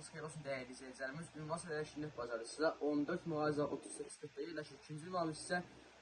Vaxtınız xeyir olsun dəyərli izləyicilərimiz. Ünvan Sədər Şirniyyət Bazarı sizə 14 mağaza 38-40-da yerləşir. İkinci ünvanımız isə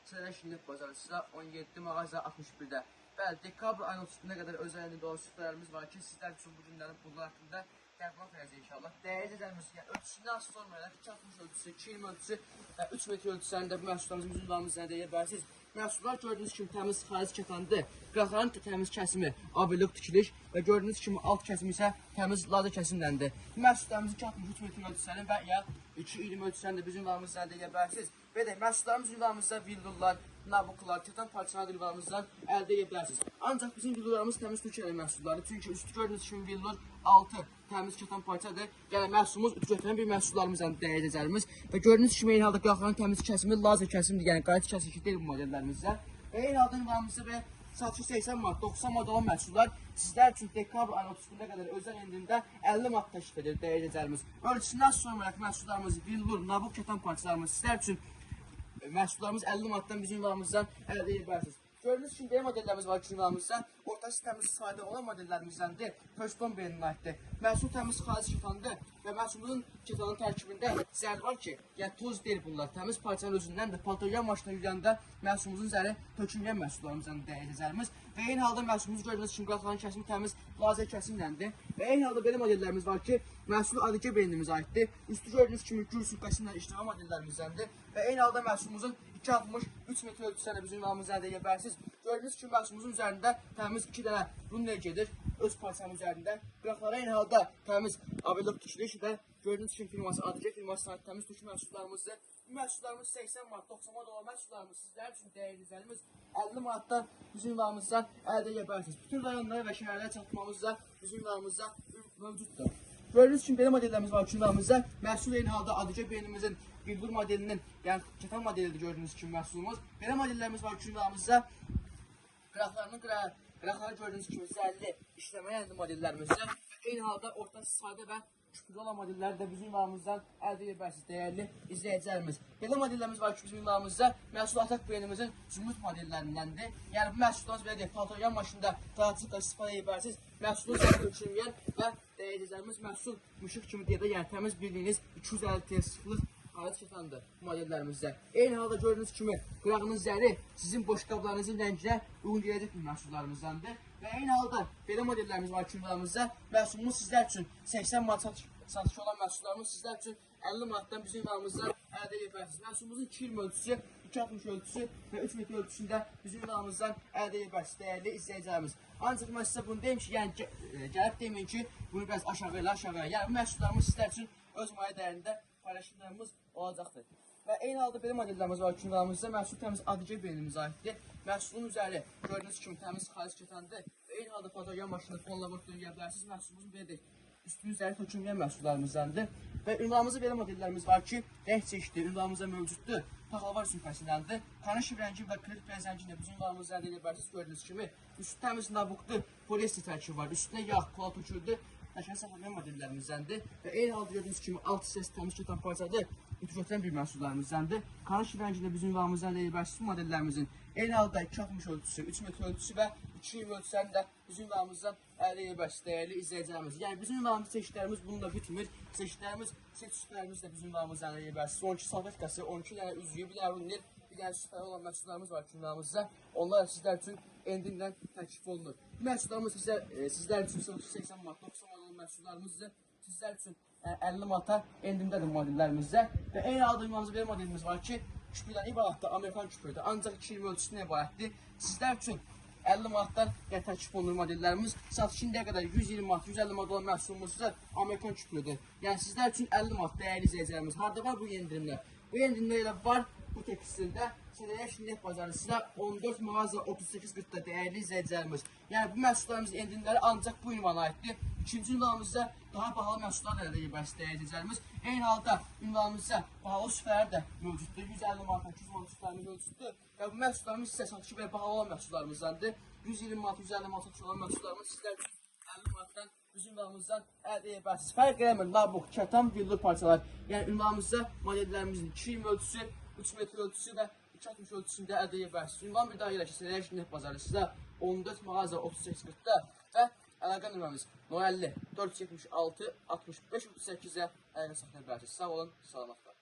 Sədər Şirniyyət Bazarı sizə 17 mağaza 61-də. Bəli, dekabr ayının 30-una qədər öz əlində olan süfrələrimiz var ki, sizlər üçün bu günlərin bunlar haqqında təbliğat verəcək inşallah. Dəyərli izləyicilərimiz, yəni ölçüsündən asılı olmayaraq 260 ölçüsü, 2 20 ölçüsü və 3 metr ölçüslərində bu məhsullarımızın bizim ünvanımızdan deyə bilərsiniz. Məhsullar gördüyünüz kimi təmiz xaric kətandır. Qıraqların təmiz kəsimi, abellik tikiliş və gördüyünüz kimi alt kəsimi isə təmiz lazer kəsimləndir. Məhsullarımızın 263 metr ölçüsənin və ya 220 ölçüsənin də bizim ünvanımızdan deyə bilərsiniz. Və də məhsullarımız ünvanımızda villurlar, nabuklar, kətan parçaları ünvanımızdan əldə edə bilərsiniz. Ancaq bizim villurlarımız təmiz Türkiyə məhsulları. Çünki üstü gördüyünüz kimi villur 6 təmiz kətan parçadır. Yəni məhsulumuz ütü götürən bir məhsullarımızdan dəyərəcəklərimiz. Və gördüyünüz kimi eyni halda qıraqların təmiz kəsimi, lazer kəsimdir. Yəni qayıt kəsici deyil bu modellərimizdə. Və eyni halda ünvanımızda və satışı 80 manat, 90 manat olan məhsullar sizlər üçün dekabr ayının 30-una qədər özəl endində 50 manat təşrif edir dəyərəcəklərimiz. Ölçüsündən sonra məhsullarımız, villur, nabuk kətan parçalarımız sizlər üçün məhsullarımız 50 manatdan bizim ünvanımızdan əldə edə bilərsiniz. Gördüyünüz kimi belə modellərimiz var ki, ünvanımızda. Ortası təmiz sadə olan modellərimizdəndir. Pöston belinə aiddir. Məhsul təmiz xaric kətandır və məhsulun kətanın tərkibində zər var ki, yəni toz deyil bunlar. Təmiz parçanın özündəndir. Paltoyan maşına yükləyəndə məhsulumuzun zəri tökülməyən məhsullarımızdan dəyərəcəklərimiz. Və eyni halda məhsulumuzu gördüyünüz kimi qıraqların kəsimi təmiz lazer kəsimləndir. Və eyni halda belə modellərimiz var ki, məhsul ADC beynimizə aiddir. Üstü gördüyünüz kimi gül süqqəsindən işləmə modellərimizdəndir. Və eyni halda məhsulumuzun 263 metr ölçüsünə bizim ünvanımızı əldə edə bilərsiniz. Gördüyünüz kimi məhsulumuzun üzərində təmiz 2 dənə runner gedir öz parçanın üzərində. Qıraqlara eyni halda təmiz abellik tikiliş və gördüyünüz kimi firması ADC firmasına aid təmiz tükü məhsullarımızdır. Bu məhsullarımız 80 manat, 90 manat olan məhsullarımız sizlər üçün dəyərli izləyicilərimiz 50 manatdan bizim ünvanımızdan əldə edə bilərsiniz. Bütün rayonlara və şəhərlərə çatmamız da bizim ünvanımızda mövcuddur. Gördüyünüz kimi belə modellərimiz var ki, ünvanımızda məhsul eyni halda ADC beynimizin villur modelinin, yəni kətan modelidir gördüyünüz kimi məhsulumuz. Belə modellərimiz var ki, ünvanımızda qıraqları gördüyünüz kimi zərli işləməyən modellərimizdə eyni halda ortası sadə və küpürlü olan modelləri də bizim ünvanımızdan əldə edə bilərsiniz, dəyərli izləyicilərimiz. Belə modellərimiz var ki, bizim ünvanımızda məhsul ataq beynimizin zümrüt modellərindəndir. Yəni bu məhsullarımız belə deyək, paltoyan maşında rahatlıqla istifadə edə bilərsiniz. Məhsulun zərli ölçülməyən və dəyərli izləyicilərimiz məhsul müşük kimi deyək də, yəni təmiz bildiyiniz 250 TS0 xaric kətandır modellərimizdə. Eyni halda gördüyünüz kimi qırağının zəri sizin boş qablarınızın rənginə uyğun gələcək bir məhsullarımızdandır. Və eyni halda belə modellərimiz var ki, ünvanımızda məhsulumuz sizlər üçün 80 manat satışı olan məhsullarımız sizlər üçün 50 manatdan bizim ünvanımızdan əldə edə bilərsiniz. Məhsulumuzun 220 ölçüsü, 260 ölçüsü və 3 metr ölçüsündə bizim ünvanımızdan əldə edə bilərsiniz, dəyərli izləyicilərimiz. Ancaq mən sizə bunu deyim ki, yəni gəlib deməyin ki, bunu biraz aşağı elə, aşağı. Yəni bu məhsullarımız sizlər üçün öz maya dəyərində paylaşımlarımız olacaqdır. Və eyni halda belə modellərimiz var ki, ünvanımızda məhsul təmiz ADC beynimizə aiddir. Məhsulun üzəri gördüyünüz kimi təmiz xaric kətandır. Və eyni halda fotoğraf maşını fon laboratoriya gələ bilərsiniz. Məhsulumuzun belə deyək, üstünün üzəri tökülməyən məhsullarımızdandır. Və ünvanımızda belə modellərimiz var ki, rəng çeşidi ünvanımızda mövcuddur. Paxlavar sümkəsindəndir. Kanış rəngi və kredit pəzəncini bizim ünvanımızda əldə edə bilərsiniz. Gördüyünüz kimi üstü təmiz nabukdur, poliester tərkibi var. Üstünə yağ, kola töküldü. Nəşər saxlayan modellərimizdəndir və eyni halda gördüyünüz kimi alt hissəsi təmiz kətan parçadır, ütü götürən bir məhsullarımızdandır. Kanış rəngində bizim ünvanımızdan əldə edə bilərsiniz modellərimizin eyni halda 260 ölçüsü, 3 metr ölçüsü və 220 ölçüsünü də bizim ünvanımızdan əldə edə bilərsiniz, dəyərli izləyicilərimiz. Yəni bizim ünvanımız çeşidlərimiz bununla bitmir. Çeşidlərimiz, seçkilərimiz də bizim ünvanımızdan əldə edə bilərsiniz. 12 salfetkası, 12 dənə üzüyü, bir dənə runner, bir dənə süfrə olan məhsullarımız var ki, ünvanımızda. Onlar sizlər üçün endindən təklif olunur. Bu məhsullarımız sizlər üçün 80 manat, 90 manat olan məhsullarımızdır. Sizlər üçün 50 manata endindədir modellərimizdə. Və eyni halda ünvanımızda belə modelimiz var ki, küpüdən ibarətdir, Amerikan küpüdür. Ancaq 220 ölçüsünə ibarətdir. Sizlər üçün 50 manatdan təklif olunur modellərimiz. Satışı indiyə qədər 120 manat, 150 manat olan məhsulumuzda Amerikan küpüdür. Yəni sizlər üçün 50 manat dəyərli izləyicilərimiz. Harada var bu endirimlər? Bu endirimlər elə var bu tekstildə. Sədər Şirniyyət Bazarı sizə 14 mağaza 38-40-da dəyərli izləyicilərimiz. Yəni bu məhsullarımızın endirimləri ancaq bu ünvana aiddir. İkinci ünvanımızda daha bahalı məhsullar da əldə edə bilərsiniz dəyərli izləyicilərimiz. Eyni halda ünvanımızda bahalı süfrələr də mövcuddur. 150 manat, 200 manat süfrələrimiz mövcuddur. Və bu məhsullarımız sizə satışı belə bahalı olan məhsullarımızdandır. 120 manat, 150 manat satışı olan məhsullarımız sizlər üçün 50 manatdan bizim ünvanımızdan əldə edə bilərsiniz. Fərq eləmir, nabuk, kətan, villur parçalar. Yəni ünvanımızda modellərimizin 220 ölçüsü, 3 metr ölçüsü və 260 ölçüsündə əldə edə bilərsiniz. Ünvan bir daha yerləşir, Sədər Şirniyyət Bazarı sizə 14 mağaza 38-40-da və əlaqə nömrəmiz 050 476 65 38-ə əlaqə saxlaya bilərsiniz. Sağ olun, salamat qalın.